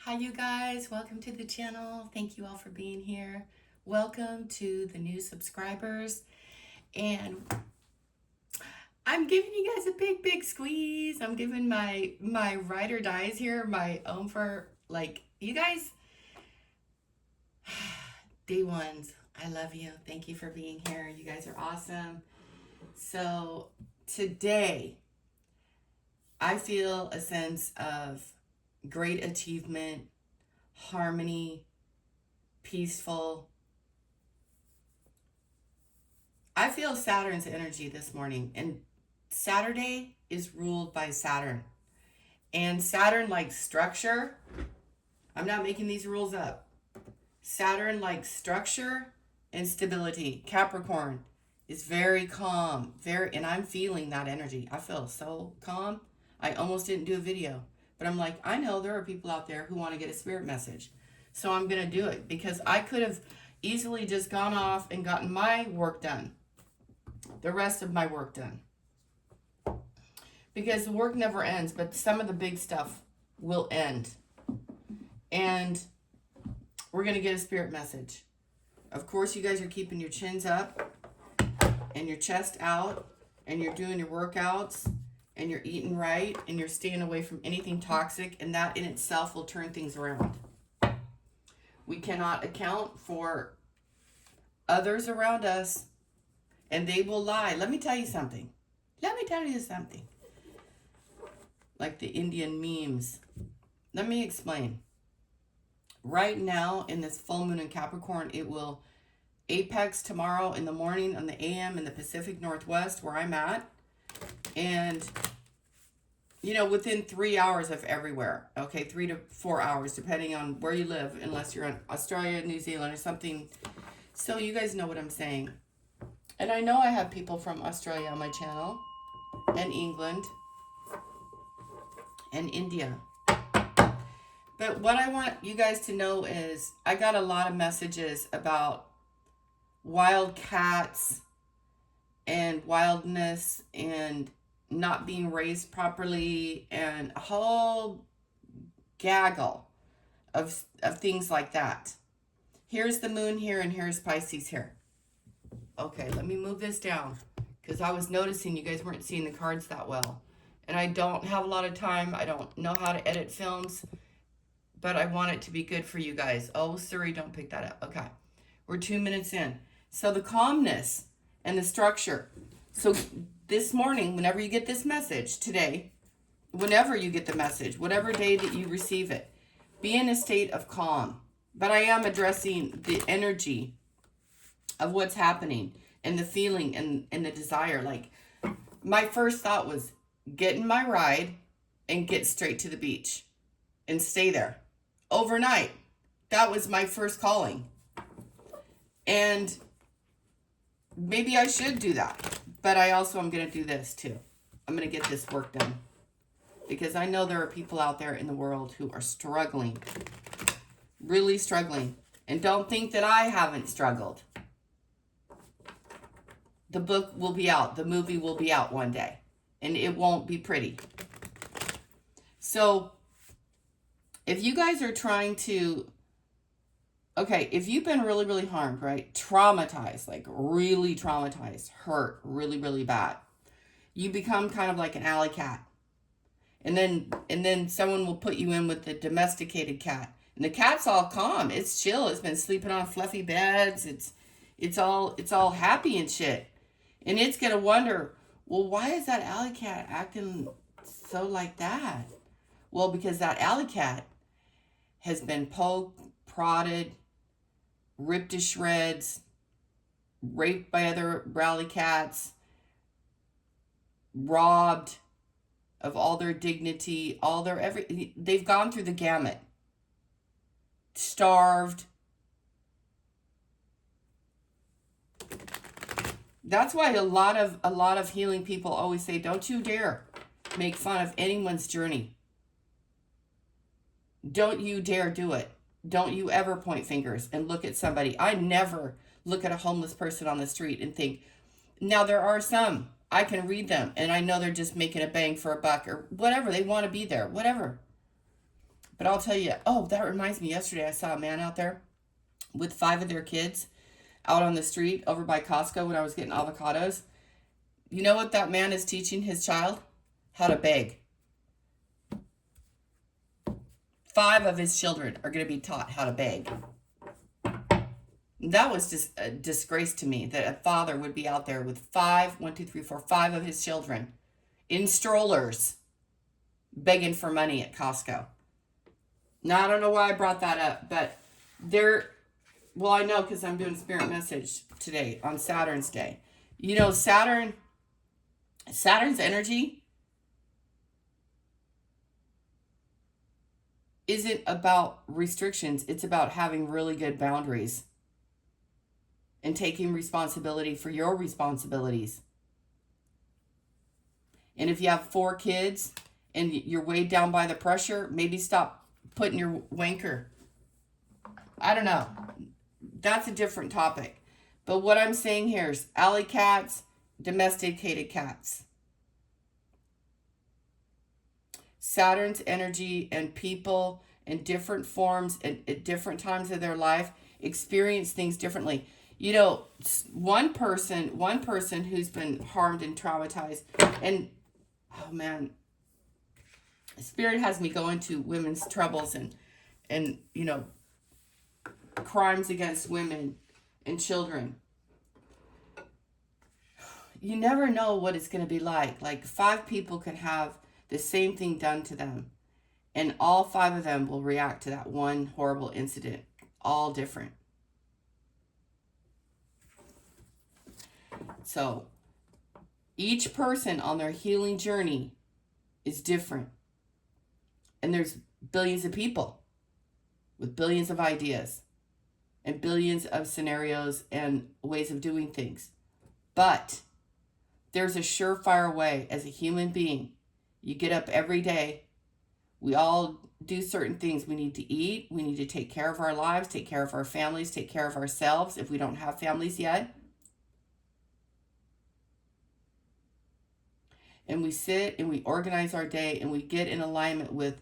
Hi, you guys. Welcome to the channel. Thank you all for being here. Welcome to the new subscribers. And I'm giving you guys a big squeeze. I'm giving my ride or dies here, my own for like you guys, day ones. I love you. Thank you for being here. You guys are awesome. So today, I feel a sense of great achievement, harmony, peaceful. I feel Saturn's energy this morning, and Saturday is ruled by Saturn. And Saturn likes structure. I'm not making these rules up. Saturn likes structure and stability. Capricorn is very calm, and I'm feeling that energy. I feel so calm. I almost didn't do a video, but I'm like, I know there are people out there who want to get a spirit message. So I'm going to do it because I could have easily just gone off and gotten my work done, the rest of my work done. Because the work never ends, but some of the big stuff will end. And we're going to get a spirit message. Of course, you guys are keeping your chins up and your chest out, and you're doing your workouts, and you're eating right, and you're staying away from anything toxic, and that in itself will turn things around. We cannot account for others around us, and they will lie. Let me tell you something. Like the Indian memes. Let me explain. Right now, in this full moon in Capricorn, it will apex tomorrow in the morning on the AM in the Pacific Northwest where I'm at. And, within 3 hours of everywhere. Okay, 3 to 4 hours, depending on where you live, unless you're in Australia, New Zealand, or something. So you guys know what I'm saying. And I know I have people from Australia on my channel, and England, and India. But what I want you guys to know is I got a lot of messages about wild cats and wildness and not being raised properly and a whole gaggle of things like that. Here's the moon here and here's Pisces here. Okay, let me move this down because I was noticing you guys weren't seeing the cards that well. And I don't have a lot of time. I don't know how to edit films, but I want it to be good for you guys. Oh, sorry, don't pick that up. Okay, we're 2 minutes in. So the calmness and the structure. So this morning, whenever you get this message today, whenever you get the message, whatever day that you receive it, be in a state of calm. But I am addressing the energy of what's happening and the feeling and the desire. Like, my first thought was get in my ride and get straight to the beach and stay there overnight. That was my first calling. And maybe I should do that. But I also am going to do this too. I'm going to get this work done. Because I know there are people out there in the world who are struggling. Really struggling. And don't think that I haven't struggled. The book will be out. The movie will be out one day. And it won't be pretty. So, if you guys are trying to... Okay, if you've been really harmed, right? Traumatized, like really traumatized, hurt really bad. You become kind of like an alley cat. And then someone will put you in with the domesticated cat. And the cat's all calm. It's chill. It's been sleeping on fluffy beds. It's all happy and shit. And it's going to wonder, well, why is that alley cat acting so like that? Well, because that alley cat has been poked, prodded, ripped to shreds, raped by other alley cats, robbed of all their dignity, all their they've gone through the gamut. Starved. That's why a lot of healing people always say, don't you dare make fun of anyone's journey. Don't you dare do it. Don't you ever point fingers and look at somebody. I never look at a homeless person on the street and think, now there are some, I can read them and I know they're just making a bang for a buck or whatever. They want to be there, whatever. But I'll tell you, oh, that reminds me, yesterday I saw a man out there with 5 of their kids out on the street over by Costco when I was getting avocados. You know what that man is teaching his child? How to beg. 5 of his children are going to be taught how to beg. That was just a disgrace to me that a father would be out there with 5, 1, 2, 3, 4, 5 of his children in strollers begging for money at Costco. Now, I don't know why I brought that up, but well, I know because I'm doing Spirit Message today on Saturn's Day. You know, Saturn's energy isn't about restrictions. It's about having really good boundaries and taking responsibility for your responsibilities. And if you have 4 kids and you're weighed down by the pressure, maybe stop putting your wanker. I don't know. That's a different topic. But what I'm saying here is alley cats, domesticated cats. Saturn's energy and people in different forms and at different times of their life experience things differently. You know, one person who's been harmed and traumatized, and oh man, Spirit has me going to women's troubles and you know, crimes against women and children. You never know what it's going to be like. Like 5 people can have the same thing done to them, and all 5 of them will react to that one horrible incident, all different. So each person on their healing journey is different. And there's billions of people with billions of ideas and billions of scenarios and ways of doing things. But there's a surefire way as a human being. You get up every day. We all do certain things. We need to eat. We need to take care of our lives, take care of our families, take care of ourselves if we don't have families yet. And we sit and we organize our day and we get in alignment with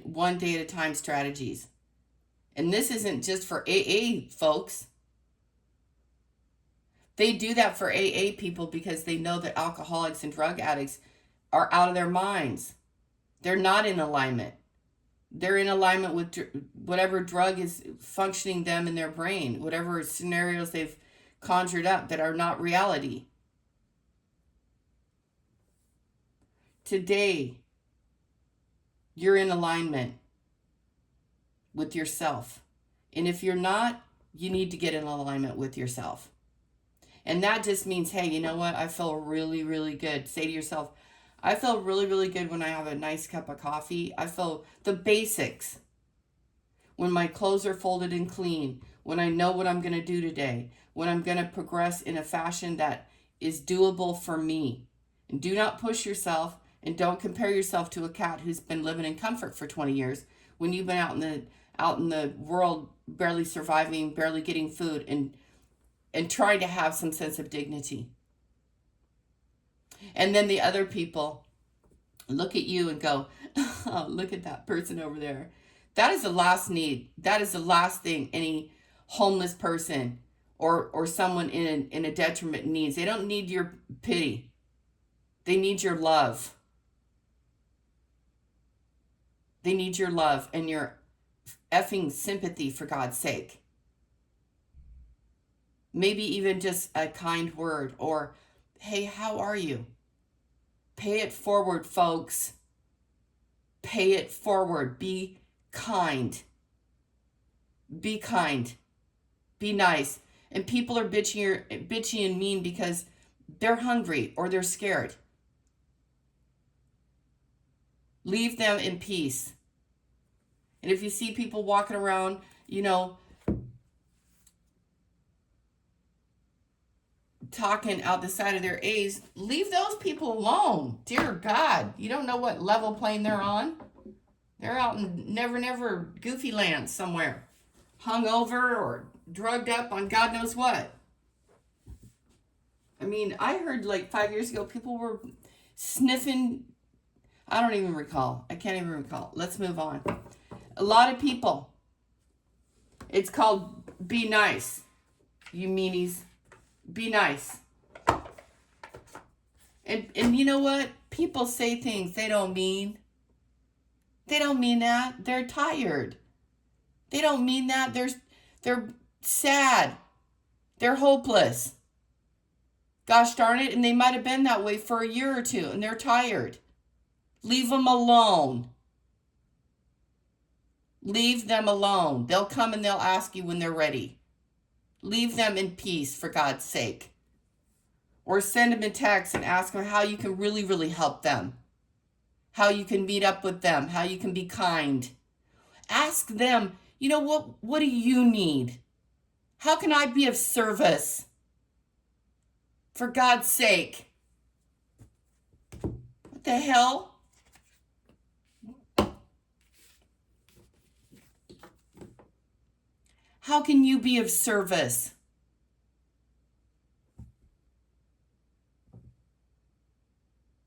one day at a time strategies. And this isn't just for AA folks. They do that for AA people because they know that alcoholics and drug addicts are out of their minds. They're not in alignment. They're in alignment with whatever drug is functioning them in their brain, whatever scenarios they've conjured up that are not reality. Today, you're in alignment with yourself. And if you're not, you need to get in alignment with yourself. And that just means, hey, you know what? I feel really, really good. Say to yourself, I feel really, really good when I have a nice cup of coffee. I feel the basics. When my clothes are folded and clean. When I know what I'm going to do today. When I'm going to progress in a fashion that is doable for me. And do not push yourself. And don't compare yourself to a cat who's been living in comfort for 20 years when you've been out in the world barely surviving, barely getting food, and trying to have some sense of dignity. And then the other people look at you and go, oh, look at that person over there. That is the last need. That is the last thing any homeless person or someone in a detriment needs. They don't need your pity. They need your love. They need your love and your effing sympathy, for God's sake. Maybe even just a kind word or, hey, how are you? Pay it forward, folks. Pay it forward. Be kind. Be kind. Be nice. And people are bitchy and mean because they're hungry or they're scared. Leave them in peace. And if you see people walking around, you know, talking out the side of their A's, leave those people alone. Dear God, you don't know what level plane they're on. They're out in never goofy land somewhere, hungover or drugged up on God knows what. I mean, I heard like 5 years ago, people were sniffing I don't even recall. I can't even recall. Let's move on. A lot of people. It's called Be Nice. You meanies. Be nice. And you know what? People say things they don't mean. They don't mean that. They're tired. They don't mean that. They're sad. They're hopeless. Gosh darn it. And they might have been that way for a year or two, and they're tired. Leave them alone. Leave them alone. They'll come and they'll ask you when they're ready. Leave them in peace, for God's sake. Or send them a text and ask them how you can really, really help them. How you can meet up with them. How you can be kind. Ask them, you know, what do you need? How can I be of service? For God's sake. What the hell? How can you be of service?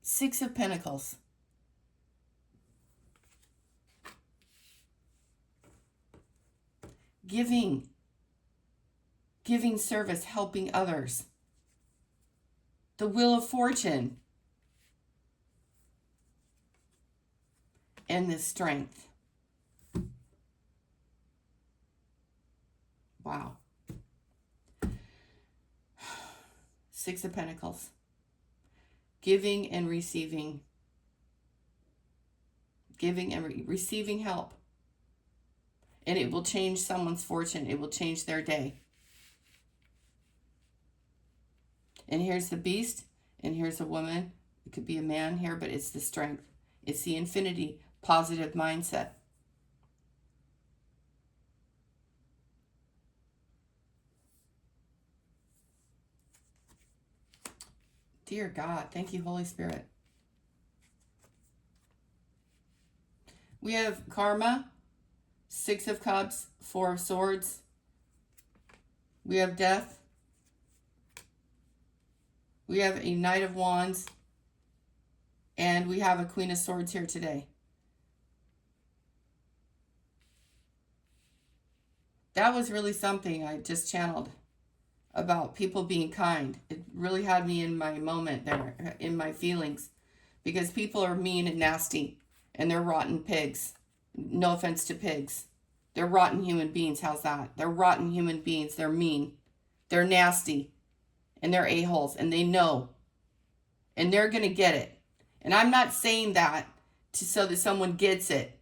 Six of Pentacles. Giving service, helping others. The Wheel of Fortune. And the Strength. Wow. Six of Pentacles. Giving and receiving. Giving and receiving help. And it will change someone's fortune. It will change their day. And here's the Beast. And here's a woman. It could be a man here, but it's the Strength. It's the infinity, positive mindset. Dear God, thank you, Holy Spirit. We have Karma, Six of Cups, Four of Swords. We have Death. We have a Knight of Wands. And we have a Queen of Swords here today. That was really something I just channeled about people being kind. It really had me in my moment there, in my feelings. Because people are mean and nasty. And they're rotten pigs. No offense to pigs. They're rotten human beings. How's that? They're rotten human beings. They're mean. They're nasty. And they're a-holes. And they know. And they're going to get it. And I'm not saying that so that someone gets it.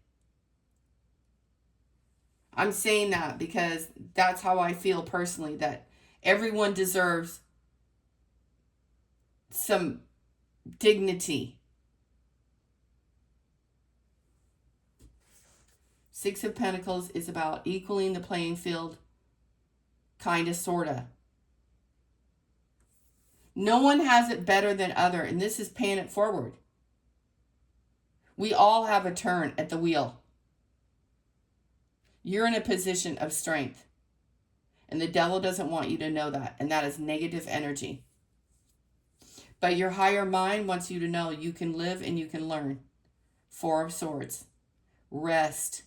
I'm saying that because that's how I feel personally. That everyone deserves some dignity. Six of Pentacles is about equaling the playing field. Kinda, sorta. No one has it better than other, and this is paying it forward. We all have a turn at the wheel. You're in a position of strength. And the devil doesn't want you to know that. And that is negative energy. But your higher mind wants you to know you can live and you can learn. Four of Swords. Rest.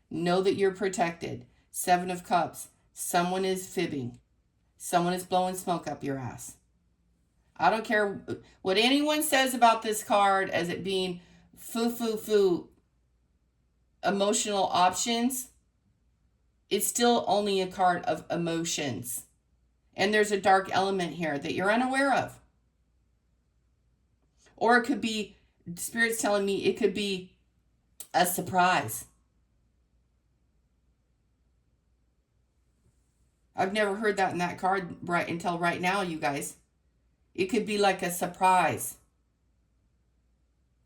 Know that you're protected. Seven of Cups. Someone is fibbing. Someone is blowing smoke up your ass. I don't care what anyone says about this card as it being foo emotional options. It's still only a card of emotions. And there's a dark element here that you're unaware of. Or it could be, Spirit's telling me it could be a surprise. I've never heard that in that card right until right now, you guys. It could be like a surprise.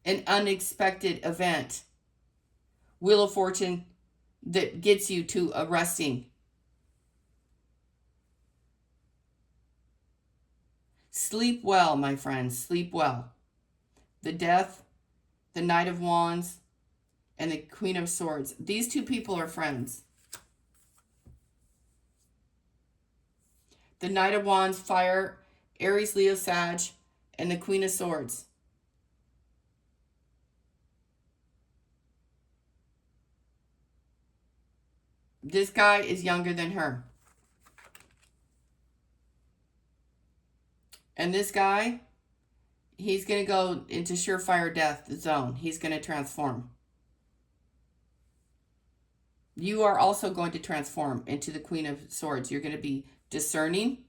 An unexpected event. Wheel of Fortune that gets you to a resting. Sleep well, my friends. Sleep well. The Death, the Knight of Wands, and the Queen of Swords. These two people are friends. The Knight of Wands, fire, Aries, Leo, Sag, and the Queen of Swords. This guy is younger than her. And this guy, he's going to go into surefire death zone. He's going to transform. You are also going to transform into the Queen of Swords. You're going to be discerning,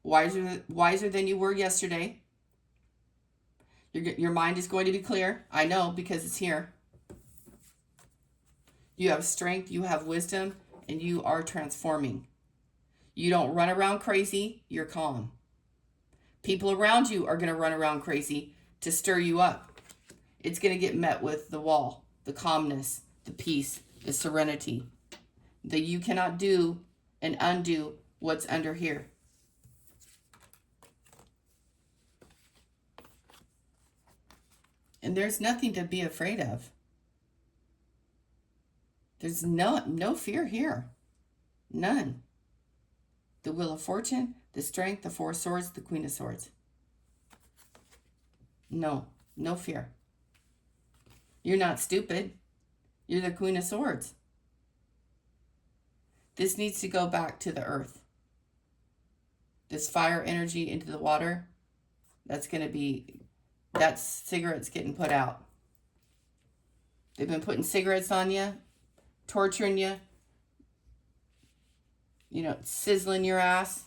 wiser than you were yesterday. Your mind is going to be clear. I know, because it's here. You have strength, you have wisdom, and you are transforming. You don't run around crazy. You're calm. People around you are going to run around crazy to stir you up. It's going to get met with the wall, the calmness, the peace, the serenity. That you cannot do and undo what's under here. And there's nothing to be afraid of. There's no fear here. None. The Wheel of Fortune, the Strength, the Four of Swords, the Queen of Swords. No fear. You're not stupid. You're the Queen of Swords. This needs to go back to the earth. This fire energy into the water, that's cigarettes getting put out. They've been putting cigarettes on you, torturing you, sizzling your ass,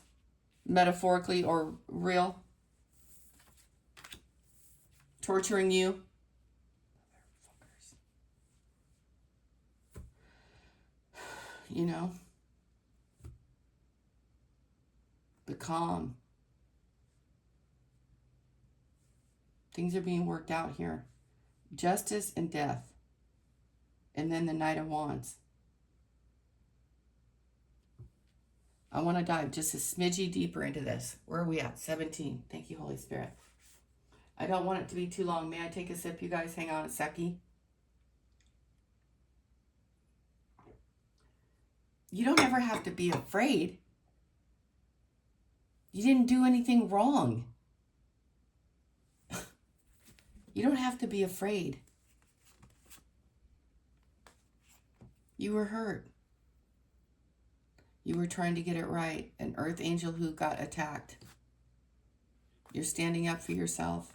metaphorically or real. Torturing you. The calm. Things are being worked out here. Justice and death. And then the Knight of Wands. I want to dive just a smidgy deeper into this. Where are we at? 17. Thank you, Holy Spirit. I don't want it to be too long. May I take a sip, you guys? Hang on a second. You don't ever have to be afraid. You didn't do anything wrong. You don't have to be afraid. You were hurt. You were trying to get it right. An earth angel who got attacked. You're standing up for yourself.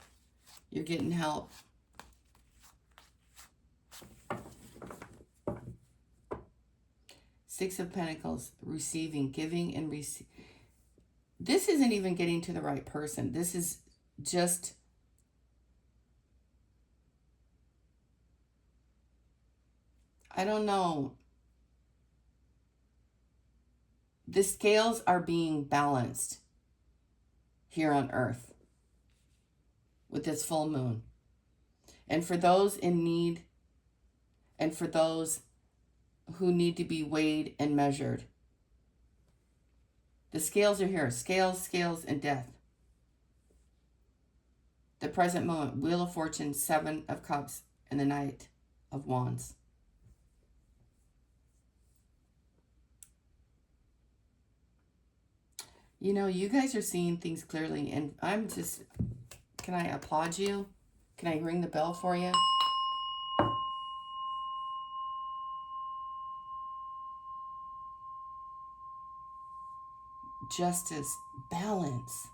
You're getting help. Six of Pentacles, receiving, giving, and receive. This isn't even getting to the right person. This is just I don't know. The scales are being balanced here on earth with this full moon. And for those in need, and for those who need to be weighed and measured, the scales are here. Scales, and death. The present moment, Wheel of Fortune, Seven of Cups, and the Knight of Wands. You guys are seeing things clearly, and can I applaud you? Can I ring the bell for you? Justice, balance.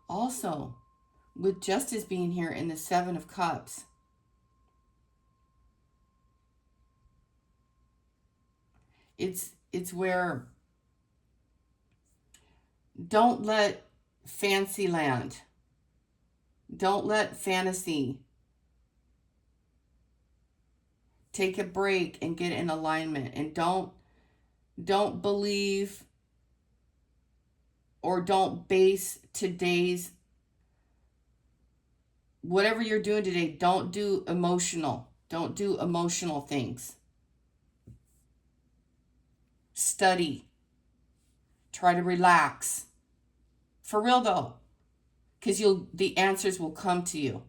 Also, with justice being here in the Seven of Cups, it's where don't let Fantasyland, don't let fantasy take a break and get in alignment, and don't believe or don't base today's whatever you're doing today. Don't do emotional things. Study. Try to relax. For real though, because the answers will come to you.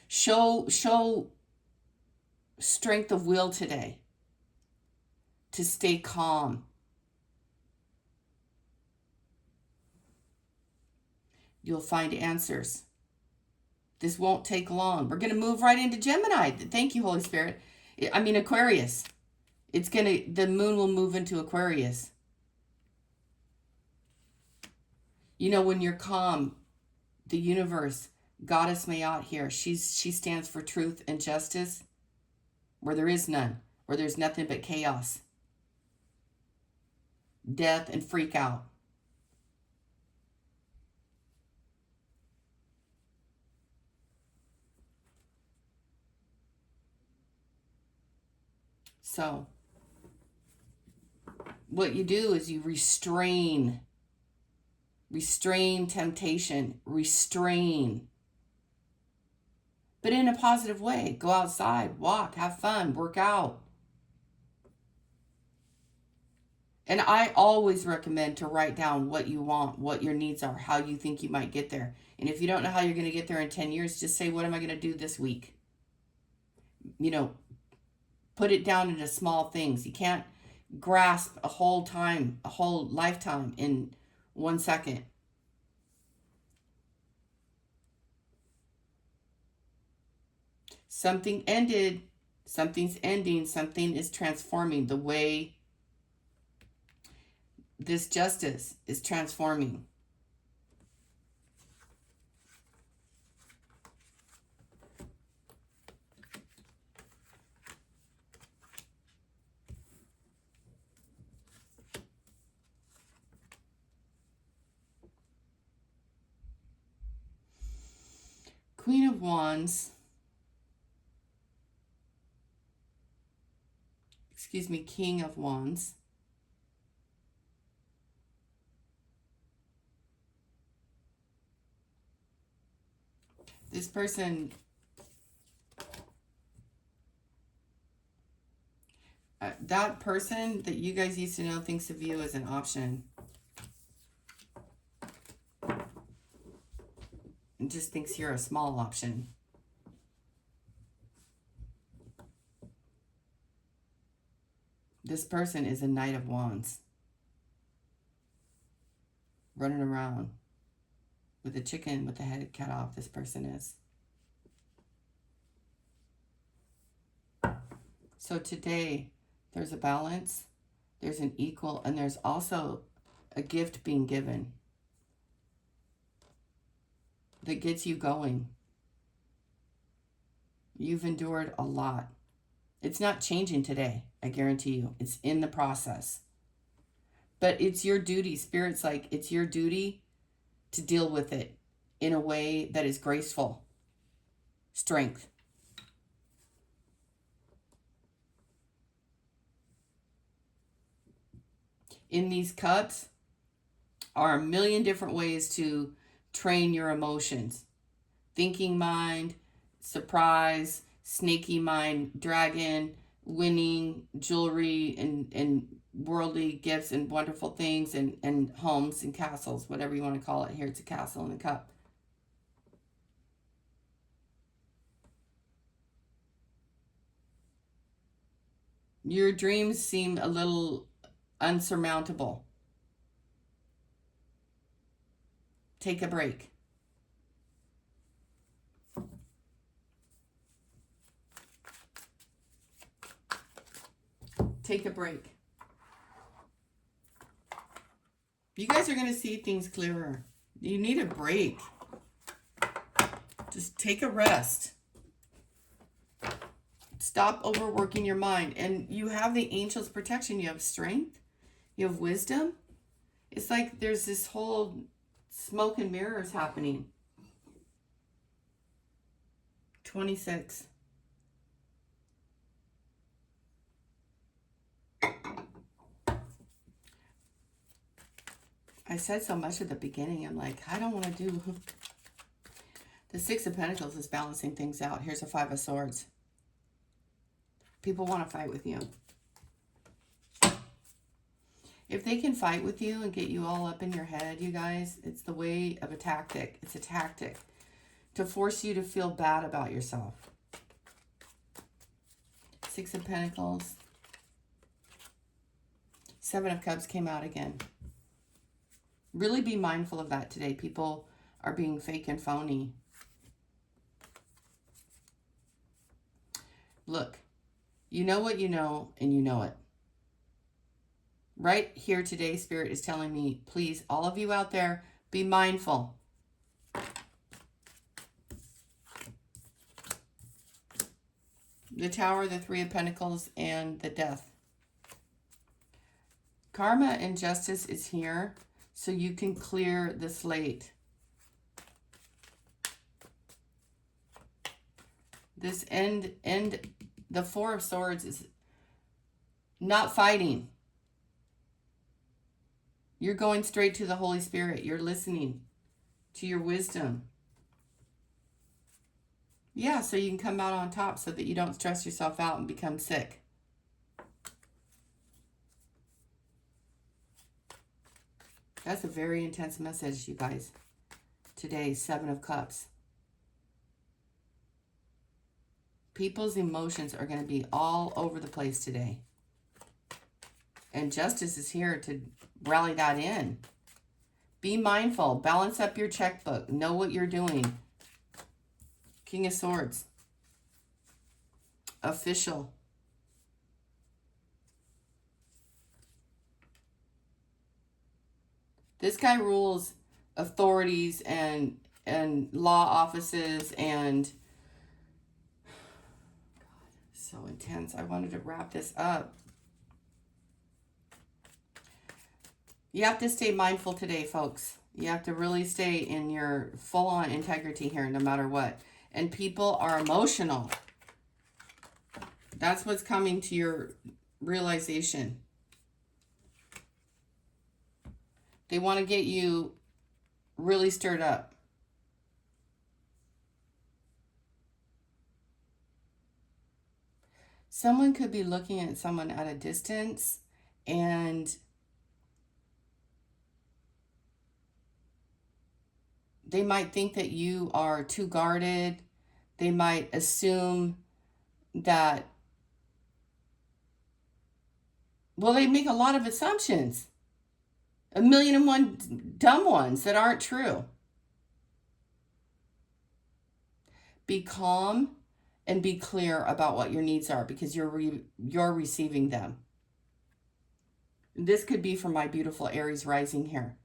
Show strength of will today to stay calm. You'll find answers. This won't take long. We're going to move right into Gemini. Thank you, Holy Spirit. I mean, Aquarius. The moon will move into Aquarius. You know, when you're calm, the universe, Goddess Mayat here, she stands for truth and justice, where there is none, where there's nothing but chaos, death, and freak out. So, what you do is you restrain temptation, restrain. But in a positive way. Go outside, walk, have fun, work out. And I always recommend to write down what you want, what your needs are, how you think you might get there. And if you don't know how you're going to get there in 10 years, just say, what am I going to do this week? You know, put it down into small things. You can't grasp a whole lifetime in 1 second. Something ended, something's ending, something is transforming. The way this justice is transforming. Queen of Wands. Excuse me, King of Wands. This person, that person that you guys used to know thinks of you as an option. And just thinks you're a small option. This person is a Knight of Wands. Running around with a chicken with the head cut off, this person is. So today, there's a balance, there's an equal, and there's also a gift being given that gets you going. You've endured a lot. It's not changing today, I guarantee you. It's in the process. But it's your duty, Spirit's like, it's your duty to deal with it in a way that is graceful. Strength. In these cups are a million different ways to train your emotions. Thinking mind, surprise, snaky mind, dragon, winning, jewelry, and worldly gifts and wonderful things, and homes and castles, whatever you want to call it. Here it's a castle in a cup. Your dreams seem a little unsurmountable. Take a break. Take a break. You guys are going to see things clearer. You need a break. Just take a rest. Stop overworking your mind. And you have the angels' protection. You have strength. You have wisdom. It's like there's this whole smoke and mirrors happening. 26. I said so much at the beginning. I'm like, I don't want to do. The Six of Pentacles is balancing things out. Here's a Five of Swords. People want to fight with you. If they can fight with you and get you all up in your head, you guys, it's the way of a tactic. It's a tactic to force you to feel bad about yourself. Six of Pentacles. Seven of Cups came out again. Really be mindful of that today. People are being fake and phony. Look, you know what you know, and you know it. Right here today, Spirit is telling me, please, all of you out there, be mindful. The Tower, the Three of Pentacles, and the Death. Karma and justice is here, so you can clear the slate. This end, the Four of Swords is not fighting. You're going straight to the Holy Spirit. You're listening to your wisdom. Yeah, so you can come out on top so that you don't stress yourself out and become sick. That's a very intense message, you guys. Today, Seven of Cups. People's emotions are going to be all over the place today. And justice is here to rally that in. Be mindful. Balance up your checkbook. Know what you're doing. King of Swords. Official. This guy rules authorities and law offices and... God, so intense. I wanted to wrap this up. You have to stay mindful today, folks. You have to really stay in your full-on integrity here no matter what. And people are emotional. That's what's coming to your realization. They want to get you really stirred up. Someone could be looking at someone at a distance and they might think that you are too guarded. They might assume that, well, they make a lot of assumptions. 1,000,001 dumb ones that aren't true. Be calm and be clear about what your needs are because you're receiving them. This could be for my beautiful Aries rising here.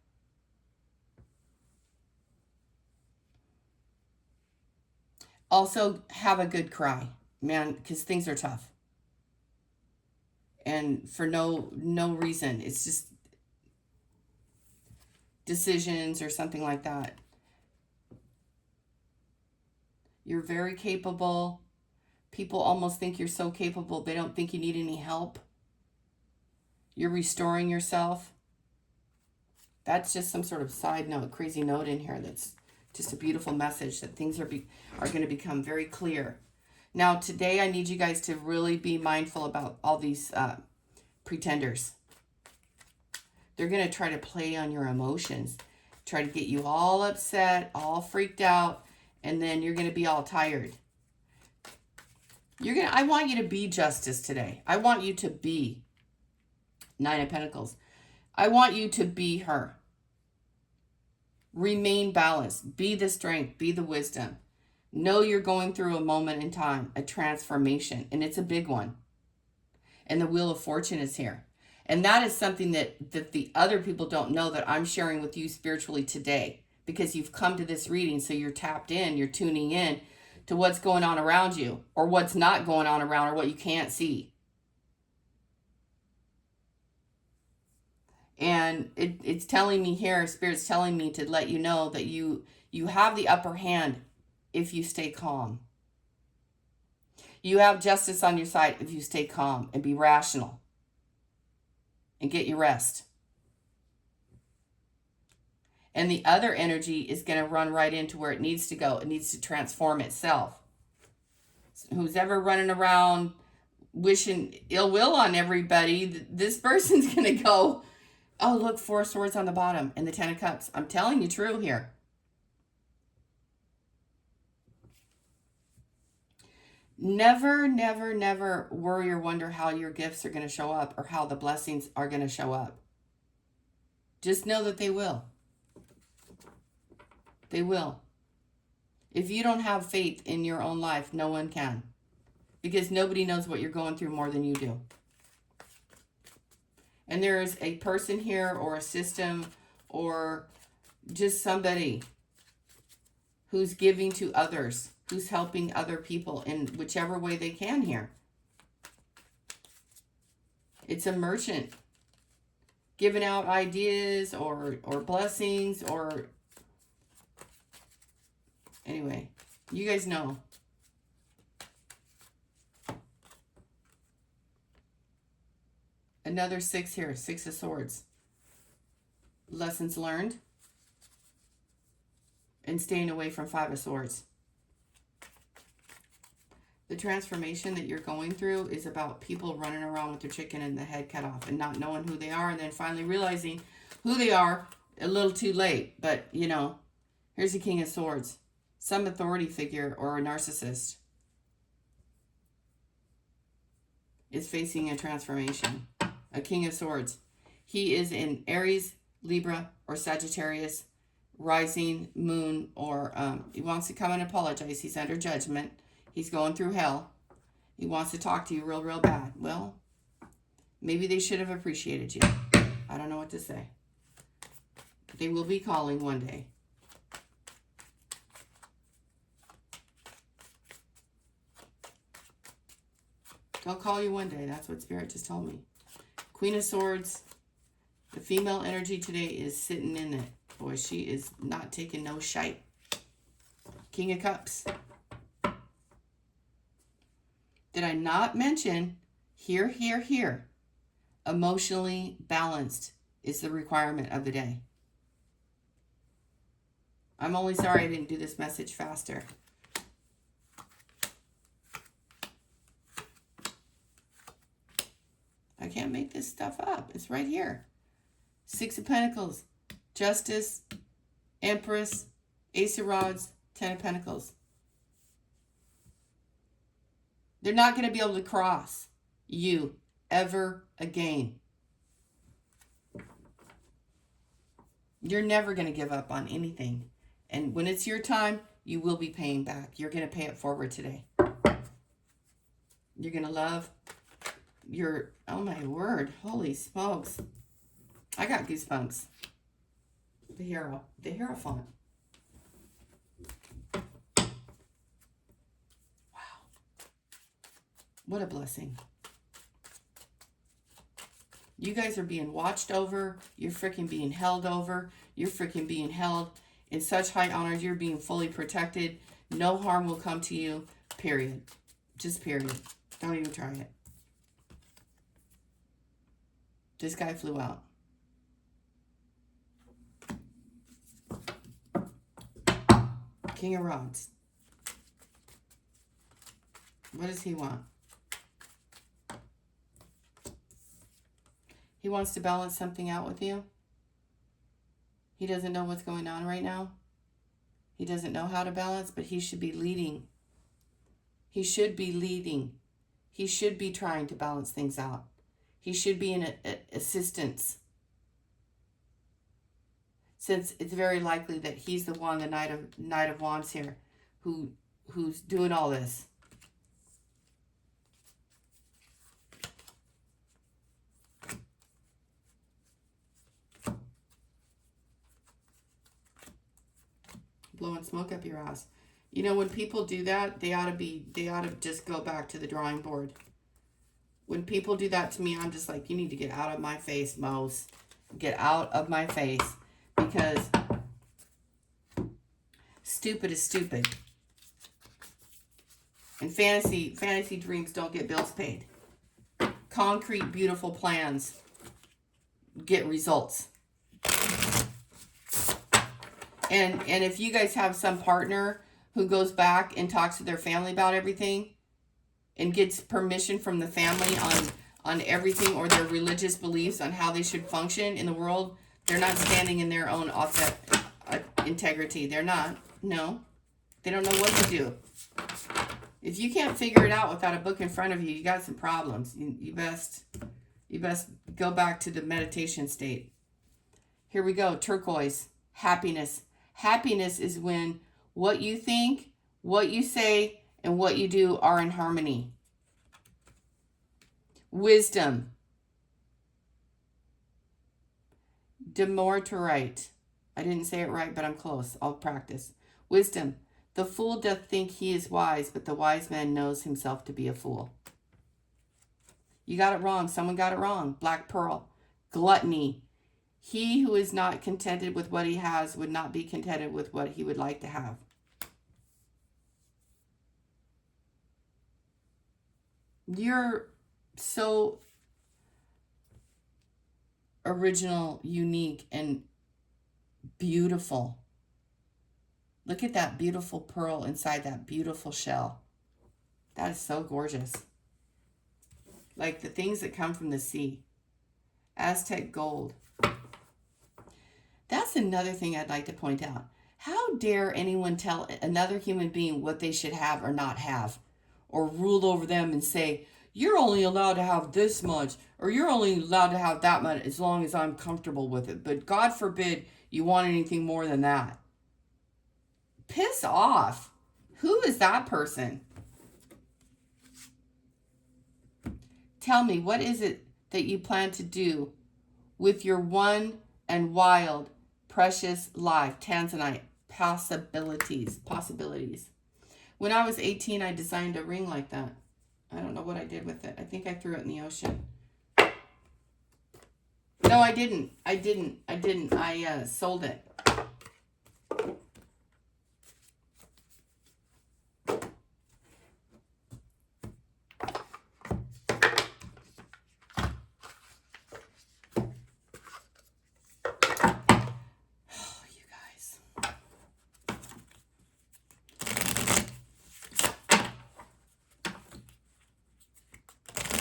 Also, have a good cry, man, because things are tough. And for no reason. It's just decisions or something like that. You're very capable. People almost think you're so capable, they don't think you need any help. You're restoring yourself. That's just some sort of side note, crazy note in here that's just a beautiful message that things are going to become very clear. Now, today I need you guys to really be mindful about all these pretenders. They're going to try to play on your emotions, try to get you all upset, all freaked out, and then you're going to be all tired. I want you to be justice today. I want you to be Nine of Pentacles. I want you to be her. Remain balanced. Be the strength. Be the wisdom. Know you're going through a moment in time, a transformation, and it's a big one. And the Wheel of Fortune is here. And that is something that the other people don't know that I'm sharing with you spiritually today. Because you've come to this reading, so you're tapped in, you're tuning in to what's going on around you. Or what's not going on around, or what you can't see. And it's telling me here, Spirit's telling me to let you know that you have the upper hand if you stay calm. You have justice on your side if you stay calm and be rational. And get your rest. And the other energy is going to run right into where it needs to go. It needs to transform itself. Who's ever running around wishing ill will on everybody, this person's going to go, oh, look, 4 swords on the bottom and the 10 of cups. I'm telling you true here. Never, never, never worry or wonder how your gifts are going to show up or how the blessings are going to show up. Just know that they will. They will. If you don't have faith in your own life, no one can. because nobody knows what you're going through more than you do. And there is a person here or a system or just somebody who's giving to others, who's helping other people in whichever way they can here. It's a merchant giving out ideas or blessings or... Anyway, you guys know. Another 6 here, 6 of Swords. Lessons learned. And staying away from 5 of Swords. The transformation that you're going through is about people running around with their chicken and the head cut off and not knowing who they are, and then finally realizing who they are a little too late. But, you know, here's the King of Swords. Some authority figure or a narcissist is facing a transformation. A King of Swords. He is in Aries, Libra, or Sagittarius, rising, moon, or he wants to come and apologize. He's under judgment. He's going through hell. He wants to talk to you real, real bad. Well, maybe they should have appreciated you. I don't know what to say. They will be calling one day. They'll call you one day. That's what Spirit just told me. Queen of Swords. The female energy today is sitting in it. Boy, she is not taking no shite. King of Cups. Did I not mention here, here, here? Emotionally balanced is the requirement of the day. I'm only sorry I didn't do this message faster. I can't make this stuff up. It's right here. 6 of Pentacles, Justice, Empress, Ace of Rods, 10 of Pentacles. They're not going to be able to cross you ever again. You're never going to give up on anything. And when it's your time, you will be paying back. You're going to pay it forward today. You're going to love your... Oh my word. Holy smokes. I got goosebumps. The Hero. The Hierophant. Wow. What a blessing. You guys are being watched over. You're freaking being held over. You're freaking being held in such high honors. You're being fully protected. No harm will come to you. Period. Just period. Don't even try it. This guy flew out. King of Rods. What does he want? He wants to balance something out with you. He doesn't know what's going on right now. He doesn't know how to balance, but he should be leading. He should be leading. He should be trying to balance things out. He should be in assistance. Since it's very likely that he's the one, the Knight of Wands here, who's doing all this. Blowing smoke up your ass. You know, when people do that, they ought to just go back to the drawing board. When people do that to me, I'm just like, you need to get out of my face, Mose. Get out of my face. Because stupid is stupid. And fantasy dreams don't get bills paid. Concrete, beautiful plans get results. And if you guys have some partner who goes back and talks to their family about everything and gets permission from the family on everything, or their religious beliefs on how they should function in the world, they're not standing in their own integrity. They're not. No. They don't know what to do. If you can't figure it out without a book in front of you, you got some problems. You best go back to the meditation state. Here we go. Turquoise. Happiness. Happiness is when what you think, what you say, and what you do are in harmony. Wisdom. Demorterite. I didn't say it right, but I'm close. I'll practice. Wisdom. The fool doth think he is wise, but the wise man knows himself to be a fool. You got it wrong. Someone got it wrong. Black pearl. Gluttony. He who is not contented with what he has would not be contented with what he would like to have. You're so original, unique, and beautiful. Look at that beautiful pearl inside that beautiful shell. That is so gorgeous. Like the things that come from the sea. Aztec gold. That's another thing I'd like to point out. How dare anyone tell another human being what they should have or not have? Or rule over them and say, you're only allowed to have this much, or you're only allowed to have that much as long as I'm comfortable with it. But God forbid you want anything more than that. Piss off. Who is that person? Tell me, what is it that you plan to do with your one and wild, precious life? Tanzanite. Possibilities. When I was 18, I designed a ring like that. I don't know what I did with it. I think I threw it in the ocean. No, I didn't. I sold it.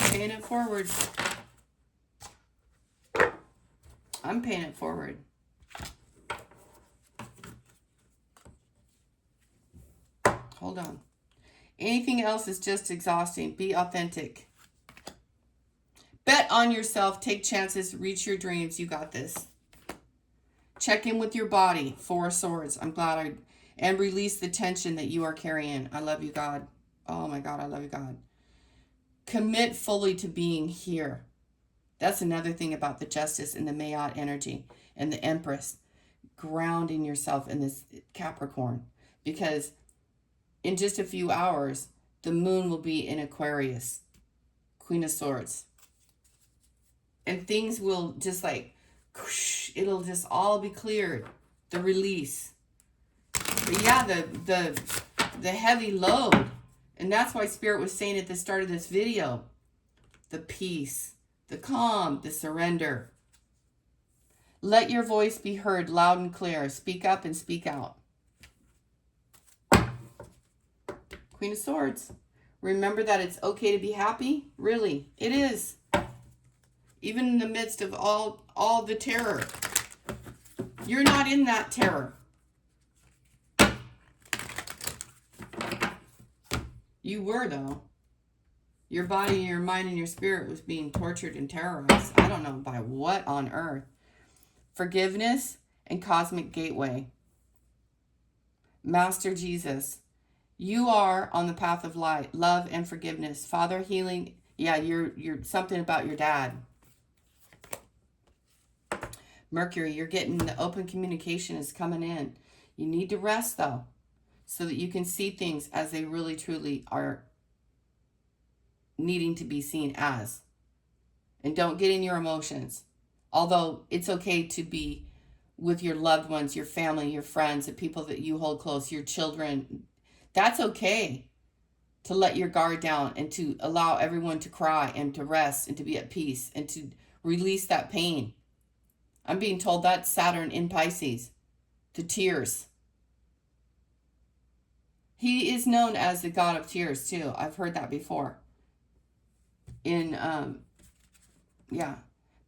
Paying it forward. I'm paying it forward. Hold on. Anything else is just exhausting. Be authentic. Bet on yourself. Take chances. Reach your dreams. You got this. Check in with your body. 4 swords. I'm glad and release the tension that you are carrying. I love you, God. Oh my God, I love you, God. Commit fully to being here. That's another thing about the Justice and the Mayat energy and the Empress. Grounding yourself in this Capricorn. Because in just a few hours, the moon will be in Aquarius. Queen of Swords. And things will just like, it'll just all be cleared. The release. But yeah, the heavy load. And that's why Spirit was saying at the start of this video, the peace, the calm, the surrender. Let your voice be heard loud and clear. Speak up and speak out. Queen of Swords. Remember that it's okay to be happy? Really, it is. Even in the midst of all the terror. You're not in that terror. You were, though. Your body, your mind, and your spirit was being tortured and terrorized. I don't know by what on earth. Forgiveness and cosmic gateway. Master Jesus, you are on the path of light, love and forgiveness. Father, healing. Yeah, you're something about your dad. Mercury, you're getting the open communication is coming in. You need to rest, though, so that you can see things as they really truly are needing to be seen as. And don't get in your emotions. Although it's okay to be with your loved ones, your family, your friends, the people that you hold close, your children. That's okay to let your guard down and to allow everyone to cry and to rest and to be at peace and to release that pain. I'm being told that's Saturn in Pisces. The tears. He is known as the god of tears too. I've heard that before.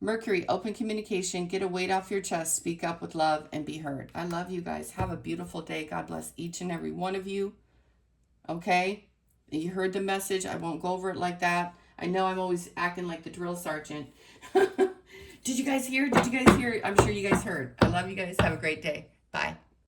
Mercury, open communication, get a weight off your chest, speak up with love, and be heard. I love you guys. Have a beautiful day. God bless each and every one of you. Okay? You heard the message. I won't go over it like that. I know I'm always acting like the drill sergeant. Did you guys hear? I'm sure you guys heard. I love you guys. Have a great day. Bye.